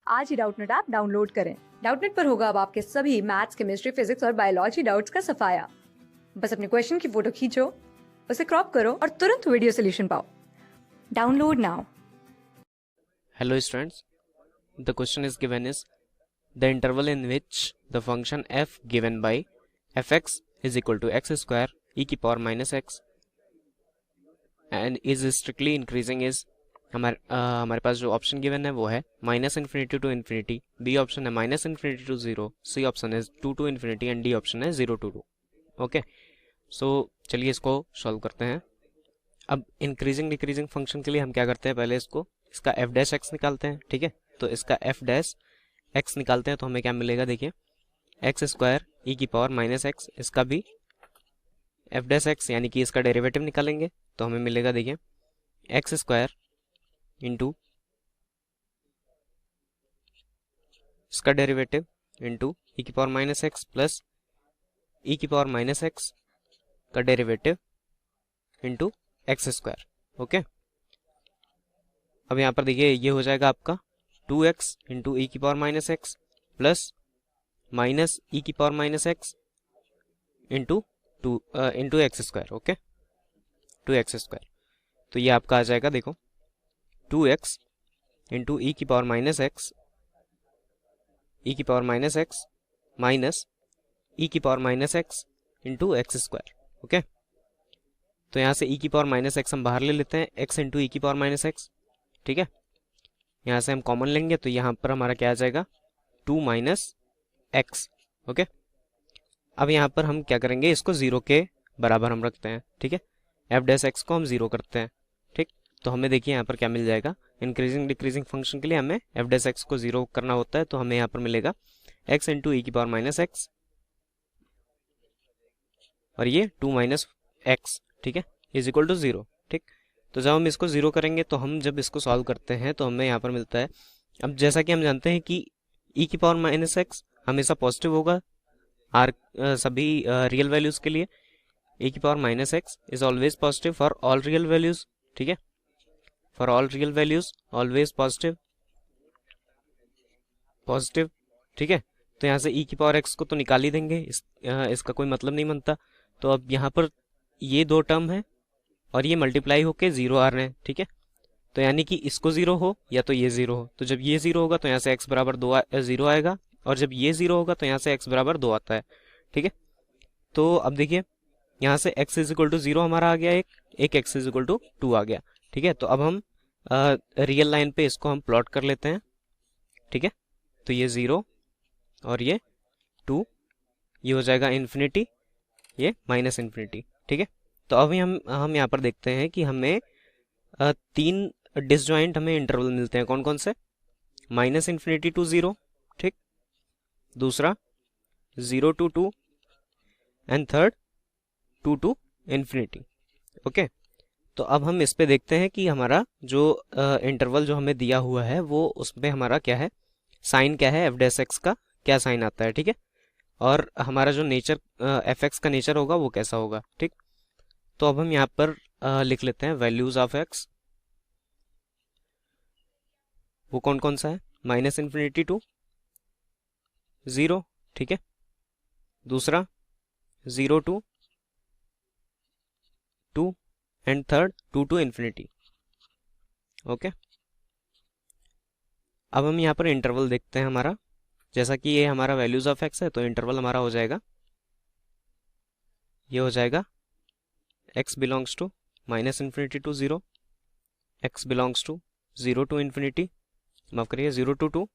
आज ही Doubtnut app download करें। Doubtnut पर होगा अब आपके सभी मैथ्स, केमिस्ट्री, फिजिक्स और बायोलॉजी डाउट्स का सफाया। बस अपने क्वेश्चन की फोटो खींचो, उसे क्रॉप करो और तुरंत वीडियो सोल्यूशन पाओ। Download now. Hello students, the question is given is the interval in which the function f given by fx is equal to x square e की power minus x and is strictly increasing is हमारे पास जो option given है वो है minus infinity to infinity, B option है minus infinity to zero, C option है 2 to infinity and D option है 0 to 2। Okay, सो चलिए इसको सॉल्व करते हैं। अब इंक्रीजिंग डिक्रीजिंग फंक्शन के लिए हम क्या करते हैं, पहले इसका एफ डैश एक्स निकालते हैं। ठीक है, तो इसका एफ डैश एक्स निकालते हैं तो हमें क्या मिलेगा, देखिए एक्स स्क्वायर ई की पावर माइनस एक्स, इसका भी एफ डैश एक्स यानी कि इसका डेरिवेटिव निकालेंगे तो हमें मिलेगा, देखिए एक्स स्क्वायर इंटू इसका डेरिवेटिव इंटू ई की पावर माइनस एक्स प्लस ई की पावर माइनस एक्स का derivative into X square. Okay, अब यहाँ पर देखिए ये हो जाएगा आपका 2x इंटू ई की power minus X plus minus E की power minus x into X square. Okay, 2x square, तो ये आपका आ जाएगा, देखो 2x इंटू ई की power minus x minus E की power minus x into X square. Okay, तो यहाँ से ई की पावर माइनस एक्स हम बाहर ले लेते हैं, x इंटू ई की पावर माइनस एक्स। ठीक है, यहाँ से हम कॉमन लेंगे तो यहाँ पर हमारा क्या आ जाएगा, 2 माइनस एक्स। ओके, अब यहाँ पर हम क्या करेंगे, इसको 0 के बराबर हम रखते हैं। ठीक है, एफ डैश एक्स को हम 0 करते हैं। ठीक, तो हमें देखिए यहाँ पर क्या मिल जाएगा, इंक्रीजिंग डिक्रीजिंग फंक्शन के लिए हमें एफ डैश एक्स को 0 करना होता है, तो हमें यहाँ पर मिलेगा x इंटू ई की पावर माइनस एक्स और ये 2 माइनस एक्स। ठीक है, इज इक्वल टू 0। ठीक, तो जब हम इसको 0 करेंगे तो हम जब इसको सॉल्व करते हैं तो हमें यहाँ पर मिलता है, अब जैसा कि हम जानते हैं कि ई की पावर माइनस एक्स हमेशा पॉजिटिव होगा सभी रियल वैल्यूज के लिए। ई की power minus x is always positive for all real values. ठीक है, for all real values always positive. ठीक है, तो यहाँ से ई की पावर एक्स को तो निकाल ही देंगे, इसका कोई मतलब नहीं बनता। तो अब यहाँ पर ये दो टर्म है और ये मल्टीप्लाई होके 0 आ रहे हैं। ठीक है, तो यानी कि इसको 0 हो या तो ये 0 हो, तो जब ये 0 होगा तो यहाँ से x बराबर 0 आएगा और जब ये 0 होगा तो यहाँ से x बराबर 2 आता है। ठीक है, तो अब देखिए यहाँ से x इज इक्वल टू 0 हमारा आ गया, एक x इज इक्वल टू 2 आ गया। ठीक है, तो अब हम रियल लाइन पे इसको हम प्लॉट कर लेते हैं। ठीक है, तो ये 0 और ये 2, ये हो जाएगा इन्फिनिटी, ये माइनस इन्फिनिटी। ठीक है, तो अभी हम यहाँ पर देखते हैं कि हमें 3 डिसजॉइंट हमें इंटरवल मिलते हैं। कौन कौन से, माइनस इन्फिनिटी टू 0, ठीक, दूसरा 0 to 2 and third 2 to infinity. Okay, तो अब हम इस पे देखते हैं कि हमारा जो इंटरवल जो हमें दिया हुआ है वो उसमें हमारा क्या है, साइन क्या है, एफ डैश एक्स का क्या साइन आता है। ठीक है, और हमारा जो नेचर एफ एक्स का नेचर होगा वो कैसा होगा। ठीक, तो अब हम यहाँ पर लिख लेते हैं वैल्यूज ऑफ एक्स, वो कौन कौन सा है, माइनस इन्फिनिटी टू 0। ठीक है, दूसरा 0 to 2 and third 2 to infinity. Okay, अब हम यहाँ पर इंटरवल देखते हैं हमारा, जैसा कि ये हमारा वैल्यूज ऑफ एक्स है तो इंटरवल हमारा हो जाएगा, ये हो जाएगा x belongs to minus infinity to 0, x belongs to 0 to infinity, माफ करिए 0 to 2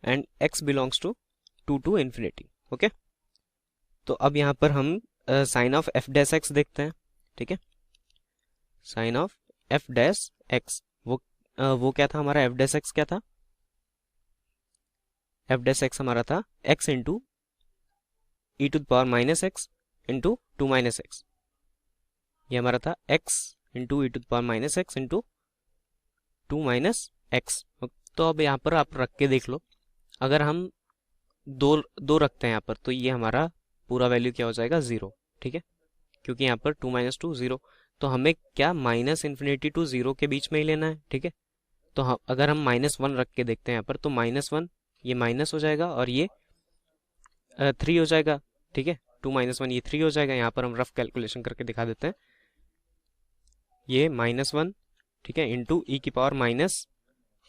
and x belongs to 2 to infinity. Okay, तो अब यहाँ पर हम sign of f dash x देखते हैं। ठीक है, sign of f dash x वो क्या था हमारा, एफ डैश एक्स क्या था, एफ डैश एक्स हमारा था x into e to the power minus x into 2 minus x, ये हमारा था x into e to the power minus x into 2 minus x. तो अब यहाँ पर आप रख के देख लो, अगर हम दो रखते हैं यहाँ पर तो ये हमारा पूरा वैल्यू क्या हो जाएगा, 0। ठीक है, क्योंकि यहाँ पर 2 - 2 0, तो हमें क्या माइनस इन्फिनिटी टू 0 के बीच में ही लेना है। ठीक है, तो अगर हम -1 रख के देखते हैं यहाँ पर, तो -1 ये माइनस हो जाएगा और ये 3 हो जाएगा, ठीक है। 2 - 1 ये 3 हो जाएगा। यहाँ पर हम रफ कैलकुलेशन करके दिखा देते हैं। ये -1, ठीक है, इंटू ई की पावर माइनस,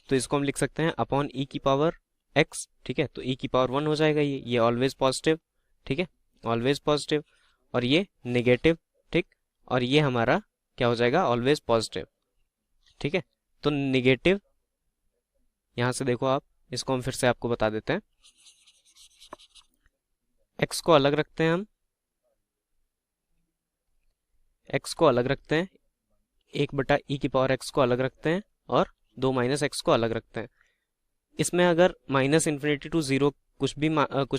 तो इसको हम लिख सकते हैं अपॉन ई की पावर x, ठीक है। तो ई की पावर 1 हो जाएगा ये ऑलवेज पॉजिटिव, ठीक है, ऑलवेज पॉजिटिव। और ये नेगेटिव, ठीक, और ये हमारा क्या हो जाएगा, ऑलवेज पॉजिटिव, ठीक है। तो नेगेटिव, यहाँ से देखो आप, इसको हम फिर से आपको बता देते हैं। x को अलग रखते हैं हम, x को अलग रखते हैं, 1/e की पावर x को अलग रखते हैं और 2 - x को अलग रखते हैं। इसमें अगर -∞ to 0 कुछ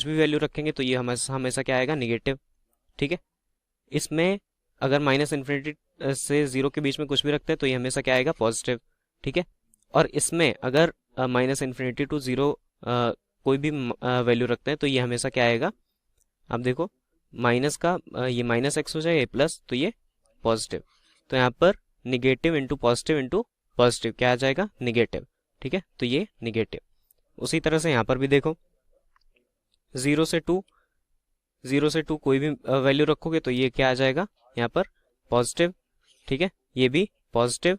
भी वैल्यू रखेंगे तो ये हमेशा क्या आएगा, नेगेटिव, ठीक है। इसमें अगर -∞ से 0 के बीच में कुछ भी रखते हैं तो ये हमेशा क्या आएगा, पॉजिटिव, ठीक है। और इसमें अगर -∞ to 0 कोई भी वैल्यू रखते हैं तो ये हमेशा क्या आएगा, आप देखो, माइनस का ये -x हो जाएगा प्लस, तो ये पॉजिटिव। तो यहाँ पर निगेटिव इंटू पॉजिटिव क्या आ जाएगा, निगेटिव, ठीक है। तो ये निगेटिव। उसी तरह से यहाँ पर भी देखो, 0 से 2 कोई भी वैल्यू रखोगे तो ये क्या आ जाएगा, यहाँ पर पॉजिटिव, ठीक है, ये भी पॉजिटिव।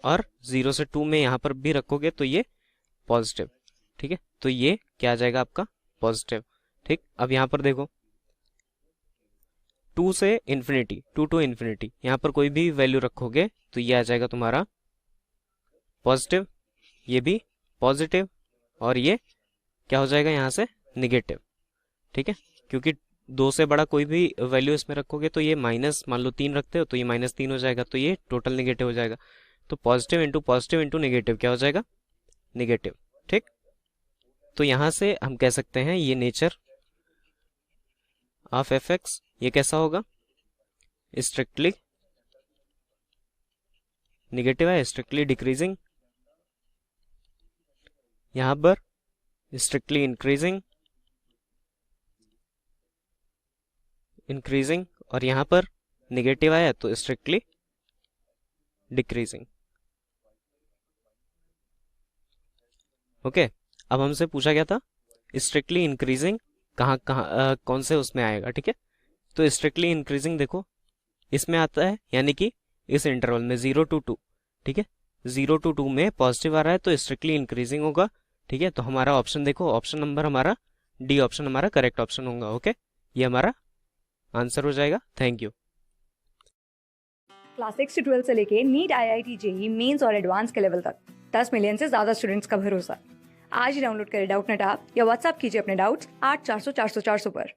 और 0 से 2 में यहाँ पर भी रखोगे तो ये पॉजिटिव, ठीक है। तो ये क्या आ जाएगा आपका, पॉजिटिव, ठीक। अब यहाँ पर देखो, 2 से इन्फिनिटी, 2 to इन्फिनिटी, यहाँ पर कोई भी वैल्यू रखोगे तो ये आ जाएगा तुम्हारा पॉजिटिव, ये भी पॉजिटिव, और ये क्या हो जाएगा यहाँ से, निगेटिव, ठीक है। क्योंकि 2 से बड़ा कोई भी वैल्यू इसमें रखोगे तो ये माइनस, मान लो 3 रखते हो तो ये -3 हो जाएगा, तो ये टोटल निगेटिव हो जाएगा। तो पॉजिटिव इंटू निगेटिव क्या हो जाएगा, निगेटिव, ठीक। तो यहाँ से हम कह सकते हैं ये नेचर ऑफ fx, ये कैसा होगा, स्ट्रिक्टली निगेटिव है, स्ट्रिक्टली डिक्रीजिंग, यहाँ पर स्ट्रिक्टली इंक्रीजिंग, और यहाँ पर निगेटिव आया तो स्ट्रिक्टली डिक्रीजिंग। ओके, अब हमसे पूछा गया था स्ट्रिक्टली इंक्रीजिंग कौन से उसमें आएगा, ठीक है। तो स्ट्रिक्टली इंक्रीजिंग देखो इसमें आता है, यानी कि इस इंटरवल में 0 to 2, ठीक है। 0 to 2 में पॉजिटिव आ रहा है तो स्ट्रिक्टली इंक्रीजिंग होगा, ठीक है। तो हमारा ऑप्शन देखो, ऑप्शन नंबर हमारा डी ऑप्शन हमारा करेक्ट ऑप्शन होगा। ओके, ये हमारा आंसर हो जाएगा। Thank you. क्लास 6 से 12 से लेके नीट, IIT, JEE मेंस और एडवांस के लेवल तक 10 मिलियन से ज्यादा स्टूडेंट्स का भरोसा। आज ही डाउनलोड करें डाउटनेट ऐप या व्हाट्सएप कीजिए अपने डाउट्स 8400 400 400 पर।